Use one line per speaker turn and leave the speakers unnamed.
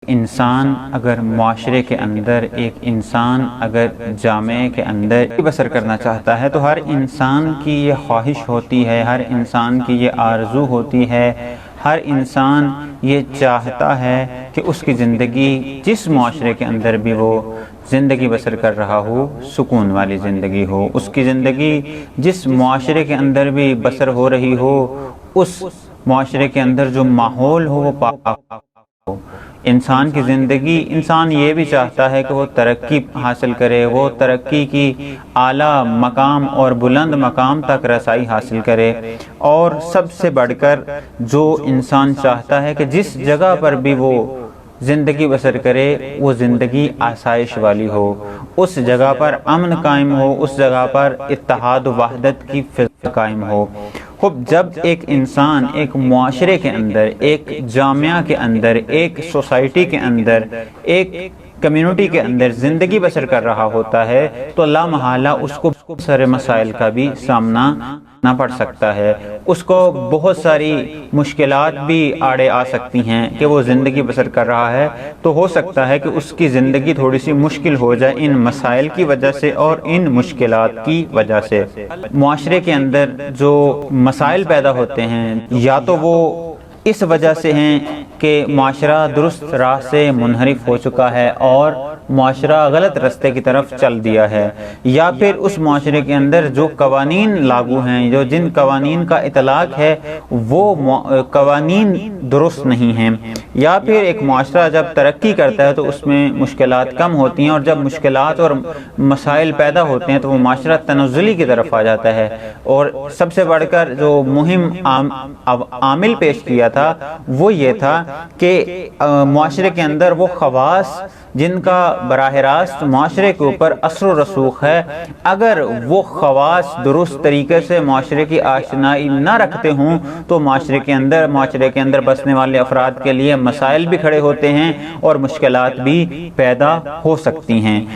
انسان اگر معاشرے کے اندر ایک انسان اگر جامعے کے اندر بسر کرنا چاہتا ہے تو ہر انسان کی یہ خواہش ہوتی ہے، ہر انسان کی یہ آرزو ہوتی ہے، ہر انسان یہ چاہتا ہے کہ اس کی زندگی جس معاشرے کے اندر بھی وہ زندگی بسر کر رہا ہو سکون والی زندگی ہو، اس کی زندگی جس معاشرے کے اندر بھی بسر ہو رہی ہو اس معاشرے کے اندر جو ماحول ہو وہ پاک ہو۔ انسان کی زندگی، انسان یہ بھی چاہتا ہے کہ وہ ترقی حاصل کرے، وہ ترقی کی اعلیٰ مقام اور بلند مقام تک رسائی حاصل کرے، اور سب سے بڑھ کر جو انسان چاہتا ہے کہ جس جگہ پر بھی وہ زندگی بسر کرے وہ زندگی آسائش والی ہو، اس جگہ پر امن قائم ہو، اس جگہ پر اتحاد و وحدت کی فضا قائم ہو۔ خب جب ایک انسان ایک معاشرے کے اندر، ایک جامعہ کے اندر، ایک سوسائٹی کے اندر، ایک کمیونٹی کے اندر زندگی بسر کر رہا ہوتا ہے تو لا محالہ اس کو بہت سارے مسائل کا بھی سامنا نہ پڑ سکتا ہے، اس کو بہت ساری مشکلات بھی آڑے آ سکتی ہیں کہ وہ زندگی بسر کر رہا ہے تو ہو سکتا ہے کہ اس کی زندگی تھوڑی سی مشکل ہو جائے ان مسائل کی وجہ سے اور ان مشکلات کی وجہ سے۔ معاشرے کے اندر جو مسائل پیدا ہوتے ہیں یا تو وہ اس وجہ سے ہیں کہ معاشرہ درست راہ سے منحرف ہو چکا ہے اور معاشرہ غلط رستے کی طرف چل دیا ہے، یا پھر اس معاشرے کے اندر جو قوانین لاگو ہیں، جو جن قوانین کا اطلاق ہے وہ قوانین درست نہیں ہیں، یا پھر ایک معاشرہ جب ترقی کرتا ہے تو اس میں مشکلات کم ہوتی ہیں، اور جب مشکلات اور مسائل پیدا ہوتے ہیں تو وہ معاشرہ تنزلی کی طرف آ جاتا ہے۔ اور سب سے بڑھ کر جو مہم عامل پیش کیا تھا وہ یہ تھا کہ معاشرے کے اندر وہ خواص جن کا براہ راست معاشرے کے اوپر اثر و رسوخ ہے، اگر وہ خواص درست طریقے سے معاشرے کی آشنائی نہ رکھتے ہوں تو معاشرے کے اندر بسنے والے افراد کے لیے مسائل بھی کھڑے ہوتے ہیں اور مشکلات بھی پیدا ہو سکتی ہیں۔